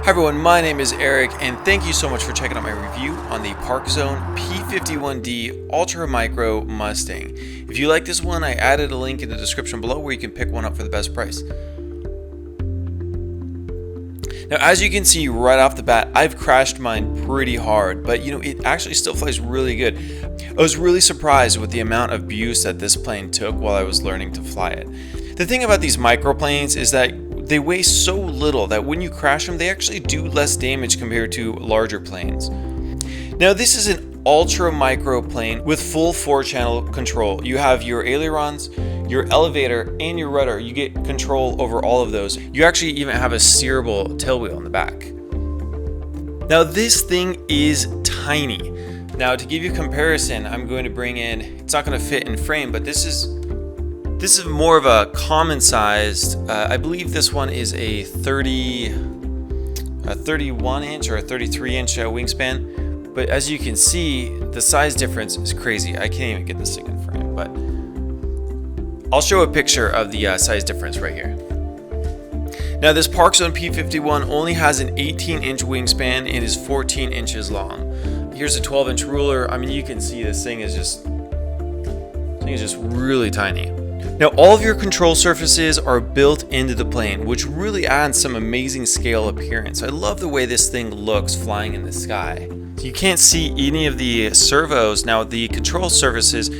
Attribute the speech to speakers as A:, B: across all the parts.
A: Hi everyone, my name is Erik, and thank you so much for checking out my review on the Park Zone P-51D Ultra Micro Mustang. If you like this one, I added a link in the description below where you can pick one up for the best price. Now, as you can see right off the bat, I've crashed mine pretty hard, but it actually still flies really good. I was really surprised with the amount of abuse that this plane took while I was learning to fly it. The thing about these microplanes is that they weigh so little that when you crash them, they actually do less damage compared to larger planes. Now, this is an ultra micro plane with full 4-channel control. You have your ailerons, your elevator, and your rudder. You get control over all of those. You actually even have a steerable tailwheel in the back. Now, this thing is tiny. Now, to give you a comparison, I'm going to bring in, it's not going to fit in frame, but this is more of a common sized, I believe this one is a 31 inch or a 33 inch wingspan. But as you can see, the size difference is crazy. I can't even get this thing in frame, but I'll show a picture of the size difference right here. Now, this Park Zone P-51 only has an 18 inch wingspan and is 14 inches long. Here's a 12 inch ruler. I mean, you can see this thing is just really tiny. Now, all of your control surfaces are built into the plane, which really adds some amazing scale appearance. I love the way this thing looks flying in the sky. You can't see any of the servos. Now, the control surfaces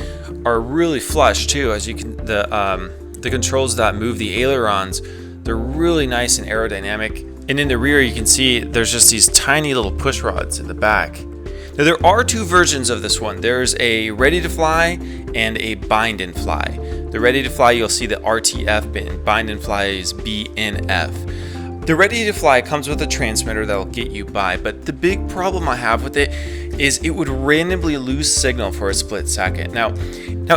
A: are really flush too, as you can the controls that move the ailerons, they're really nice and aerodynamic. And in the rear, you can see there's just these tiny little push rods in the back. Now, there are two versions of this one. There's a ready to fly and a bind and fly. The ready to fly, you'll see the RTF bin. Bind and fly is BNF. The ready to fly comes with a transmitter that'll get you by, but the big problem I have with it is it would randomly lose signal for a split second. Now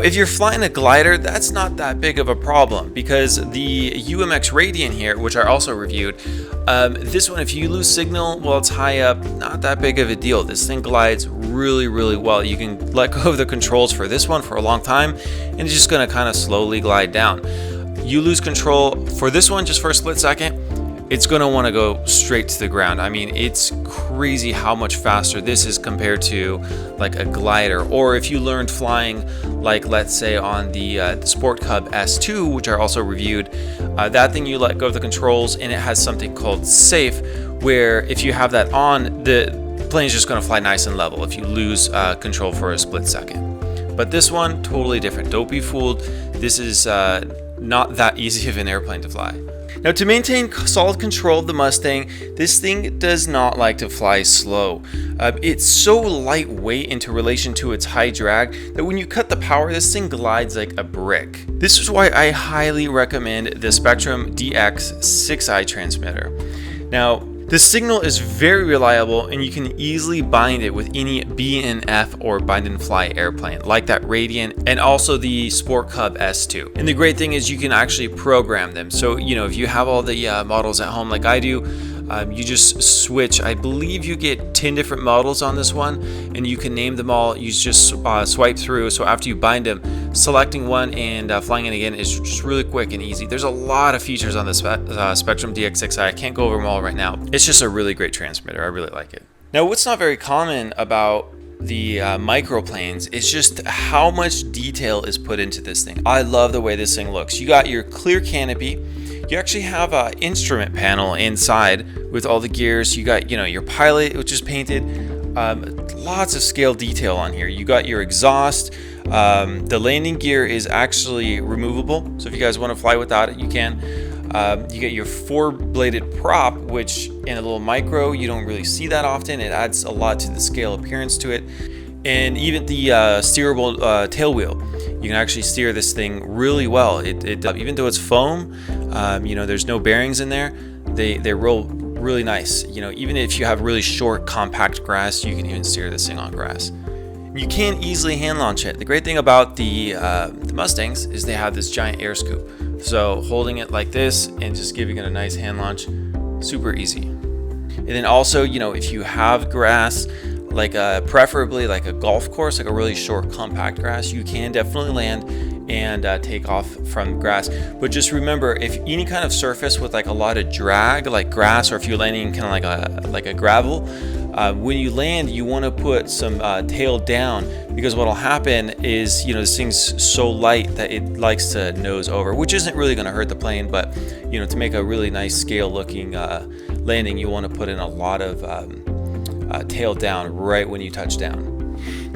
A: if you're flying a glider, that's not that big of a problem because the UMX Radiant here, which I also reviewed, this one, if you lose signal while it's high up, not that big of a deal. This thing glides really, really well. You can let go of the controls for this one for a long time, and it's just gonna kind of slowly glide down. You lose control for this one just for a split second, it's going to want to go straight to the ground. I mean, it's crazy how much faster this is compared to like a glider. Or if you learned flying, like let's say on the Sport Cub S2, which I also reviewed, that thing you let go of the controls and it has something called safe, where if you have that on, the plane is just going to fly nice and level if you lose control for a split second. But this one, totally different. Don't be fooled. This is not that easy of an airplane to fly. Now, to maintain solid control of the Mustang, this thing does not like to fly slow. It's so lightweight into relation to its high drag that when you cut the power, this thing glides like a brick. This is why I highly recommend the Spectrum DX 6i transmitter. Now, the signal is very reliable and you can easily bind it with any BNF or bind and fly airplane like that Radiant and also the Sport Cub S2. And the great thing is you can actually program them. So, if you have all the models at home like I do, you just switch. I believe you get 10 different models on this one and you can name them all. You just swipe through. So after you bind them, selecting one and flying it again is just really quick and easy. There's a lot of features on the Spectrum DX6i. I can't go over them all right now. It's just a really great transmitter. I really like it. Now, what's not very common about the microplanes is just how much detail is put into this thing. I love the way this thing looks. You got your clear canopy. You actually have an instrument panel inside with all the gears. You got, your pilot, which is painted. Lots of scale detail on here. You got your exhaust. The landing gear is actually removable. So if you guys want to fly without it, you can. You get your 4-bladed prop, which in a little micro, you don't really see that often. It adds a lot to the scale appearance to it. And even the steerable tailwheel. You can actually steer this thing really well. It even though it's foam, there's no bearings in there. They roll really nice. Even if you have really short, compact grass, you can even steer this thing on grass. You can easily hand launch it. The great thing about the Mustangs is they have this giant air scoop. So holding it like this and just giving it a nice hand launch, super easy. And then also, if you have grass, like preferably like a golf course, like a really short compact grass, you can definitely land and take off from grass. But just remember, if any kind of surface with like a lot of drag, like grass, or if you're landing kind of like a gravel, when you land, you want to put some tail down, because what'll happen is, this thing's so light that it likes to nose over, which isn't really going to hurt the plane, but to make a really nice scale looking landing, you want to put in a lot of tail down right when you touch down.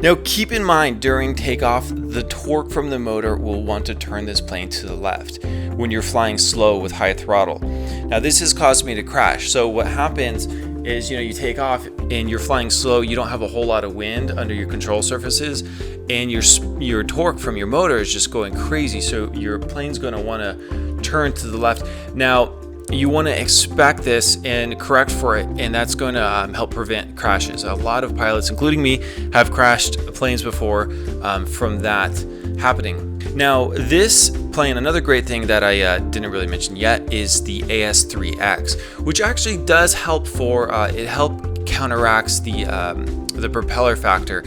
A: Now keep in mind, during takeoff, the torque from the motor will want to turn this plane to the left when you're flying slow with high throttle. Now this has caused me to crash. So what happens is, you take off and you're flying slow, you don't have a whole lot of wind under your control surfaces, and your torque from your motor is just going crazy, so your plane's going to want to turn to the left. Now you want to expect this and correct for it, and that's going to help prevent crashes. A lot of pilots, including me, have crashed planes before from that happening. Now this plane, another great thing that I didn't really mention yet, is the AS3X, which actually does help for it counteracts the propeller factor.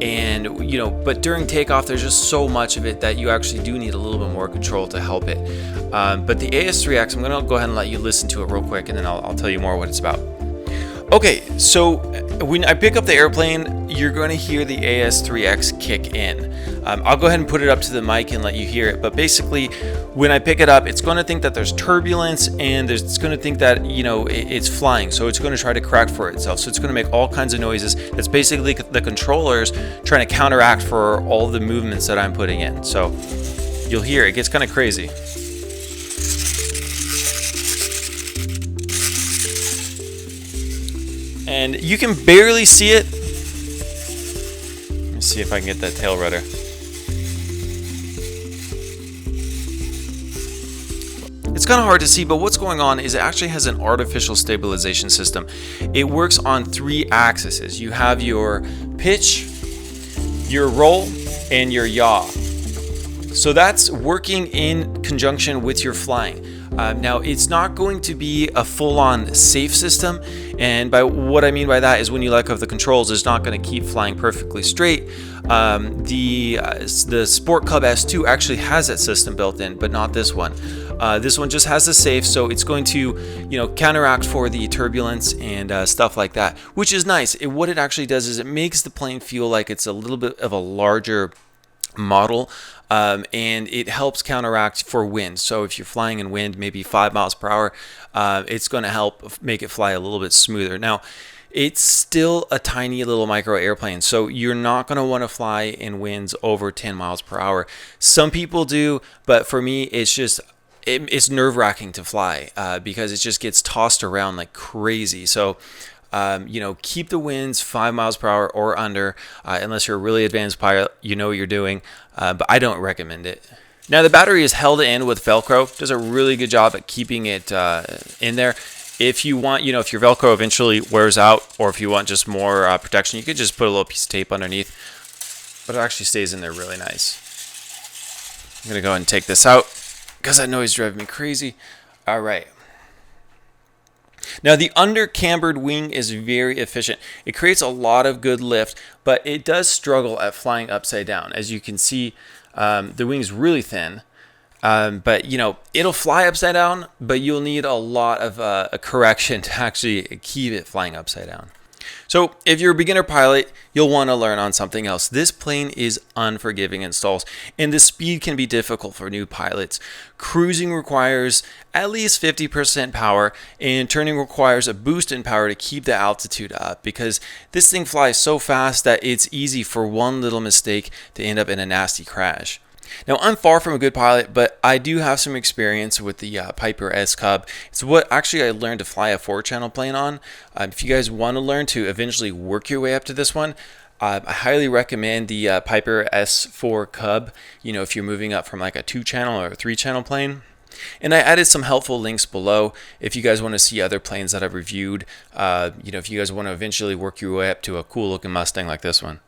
A: And but during takeoff, there's just so much of it that you actually do need a little bit more control to help it. But the AS3X, I'm gonna go ahead and let you listen to it real quick, and then I'll tell you more what it's about. Okay, so when I pick up the airplane, you're going to hear the AS3X kick in. I'll go ahead and put it up to the mic and let you hear it. But basically, when I pick it up, it's going to think that there's turbulence, and it's going to think that it's flying. So it's going to try to correct for itself. So it's going to make all kinds of noises. It's basically the controllers trying to counteract for all the movements that I'm putting in. So you'll hear it gets kind of crazy. And you can barely see it. Let me see if I can get that tail rudder. It's kind of hard to see, but what's going on is it actually has an artificial stabilization system. It works on 3 axes. You have your pitch, your roll, and your yaw. So that's working in conjunction with your flying. Now, it's not going to be a full-on safe system, and by what I mean by that is when you let go of the controls, it's not going to keep flying perfectly straight. The Sport Cub S2 actually has that system built in, but not this one. This one just has the safe, so it's going to counteract for the turbulence and stuff like that, which is nice. What it actually does is it makes the plane feel like it's a little bit of a larger model, and it helps counteract for wind. So if you're flying in wind, maybe 5 miles per hour, it's going to help make it fly a little bit smoother. Now, it's still a tiny little micro airplane, so you're not going to want to fly in winds over 10 miles per hour. Some people do, but for me, it's nerve-wracking to fly because it just gets tossed around like crazy. So keep the winds 5 miles per hour or under, unless you're a really advanced pilot, you know what you're doing, but I don't recommend it. Now the battery is held in with Velcro, does a really good job at keeping it in there. If you want, if your Velcro eventually wears out, or if you want just more protection, you could just put a little piece of tape underneath, but it actually stays in there really nice. I'm gonna go ahead and take this out because that noise is driving me crazy. All right. Now the under-cambered wing is very efficient. It creates a lot of good lift, but it does struggle at flying upside down. As you can see, the wing's really thin, but it'll fly upside down, but you'll need a lot of a correction to actually keep it flying upside down. So if you're a beginner pilot, you'll want to learn on something else. This plane is unforgiving in stalls, and the speed can be difficult for new pilots. Cruising requires at least 50% power, and turning requires a boost in power to keep the altitude up, because this thing flies so fast that it's easy for one little mistake to end up in a nasty crash. Now, I'm far from a good pilot, but I do have some experience with the Piper S Cub. It's what actually I learned to fly a 4-channel plane on. If you guys want to learn to eventually work your way up to this one, I highly recommend the Piper S4 Cub, if you're moving up from like a 2-channel or a 3-channel plane. And I added some helpful links below if you guys want to see other planes that I've reviewed, if you guys want to eventually work your way up to a cool looking Mustang like this one.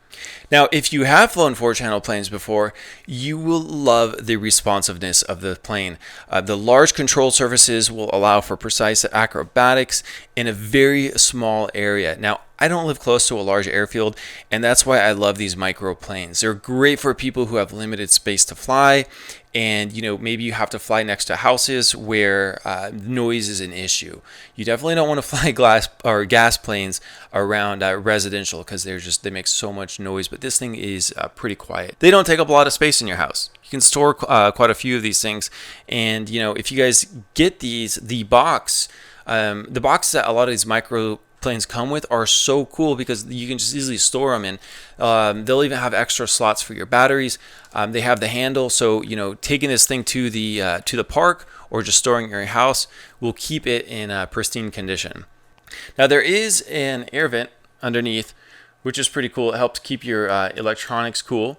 A: Now, if you have flown 4-channel planes before, you will love the responsiveness of the plane. The large control surfaces will allow for precise acrobatics in a very small area. Now, I don't live close to a large airfield, and that's why I love these micro planes. They're great for people who have limited space to fly, and maybe you have to fly next to houses where noise is an issue. You definitely don't want to fly glass or gas planes around residential, because they make so much noise. But this thing is pretty quiet. They don't take up a lot of space in your house. You can store quite a few of these things, and if you guys get these, the box that a lot of these micro planes come with are so cool, because you can just easily store them in. They'll even have extra slots for your batteries. They have the handle, so taking this thing to the park or just storing in your house will keep it in pristine condition. Now, there is an air vent underneath, which is pretty cool. It helps keep your electronics cool.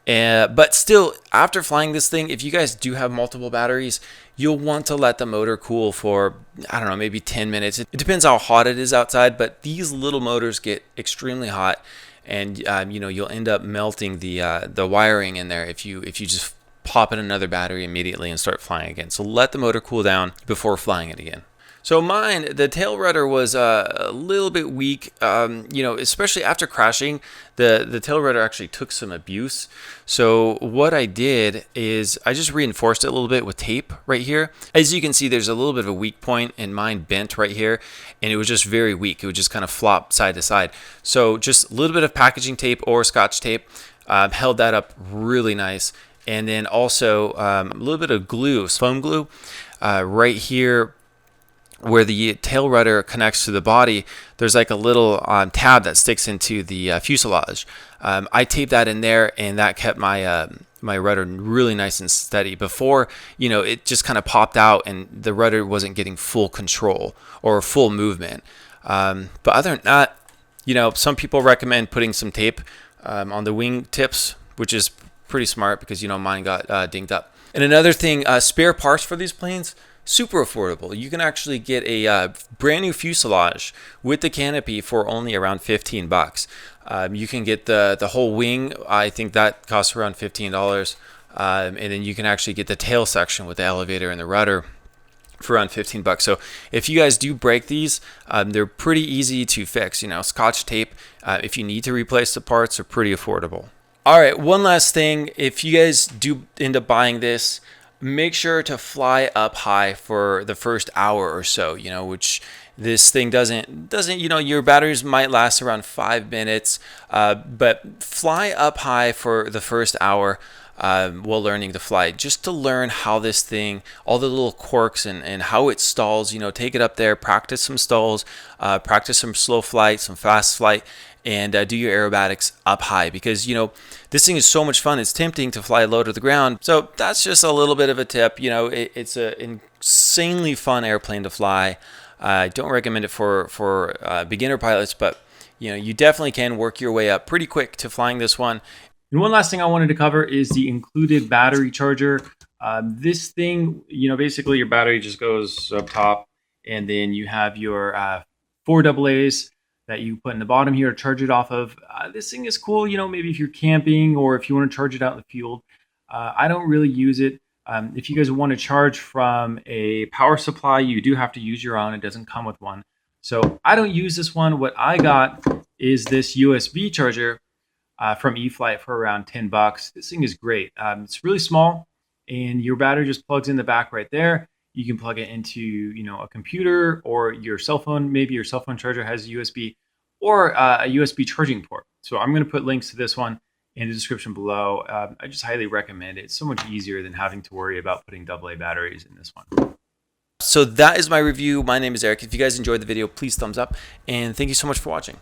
A: But still, after flying this thing, if you guys do have multiple batteries, you'll want to let the motor cool for, I don't know, maybe 10 minutes. It depends how hot it is outside, but these little motors get extremely hot, and you'll end up melting the wiring in there if you just pop in another battery immediately and start flying again. So let the motor cool down before flying it again. So mine, the tail rudder was a little bit weak, especially after crashing. The tail rudder actually took some abuse. So what I did is I just reinforced it a little bit with tape right here. As you can see, there's a little bit of a weak point, and mine bent right here, and it was just very weak. It would just kind of flop side to side. So just a little bit of packaging tape or Scotch tape held that up really nice. And then also a little bit of glue, foam glue, right here, where the tail rudder connects to the body. There's like a little tab that sticks into the fuselage. I taped that in there, and that kept my my rudder really nice and steady. Before, it just kind of popped out, and the rudder wasn't getting full control or full movement. But other than that, some people recommend putting some tape on the wing tips, which is pretty smart, because mine got dinged up. And another thing, spare parts for these planes, super affordable. You can actually get a brand new fuselage with the canopy for only around $15. You can get the whole wing. I think that costs around $15. And then you can actually get the tail section with the elevator and the rudder for around $15. So if you guys do break these, they're pretty easy to fix. Scotch tape, if you need to replace the parts, are pretty affordable. All right, one last thing. If you guys do end up buying this, make sure to fly up high for the first hour or so, which this thing doesn't, your batteries might last around 5 minutes, but fly up high for the first hour while learning to fly, just to learn how this thing, all the little quirks and how it stalls. Take it up there, practice some stalls, practice some slow flight, some fast flight, and do your aerobatics up high, because this thing is so much fun. It's tempting to fly low to the ground. So that's just a little bit of a tip. It's an insanely fun airplane to fly. I don't recommend it for beginner pilots, but you definitely can work your way up pretty quick to flying this one. And one last thing I wanted to cover is the included battery charger. This thing, basically your battery just goes up top, and then you have your 4 AA's that you put in the bottom here to charge it off of. This thing is cool, maybe if you're camping or if you want to charge it out in the field. I don't really use it. If you guys want to charge from a power supply, you do have to use your own. It doesn't come with one. So I don't use this one. What I got is this USB charger from eFlight for around $10. This thing is great. It's really small, and your battery just plugs in the back right there. You can plug it into, a computer or your cell phone. Maybe your cell phone charger has USB, or a USB charging port. So I'm going to put links to this one in the description below. I just highly recommend it. It's so much easier than having to worry about putting AA batteries in this one. So that is my review. My name is Eric. If you guys enjoyed the video, please thumbs up, and thank you so much for watching.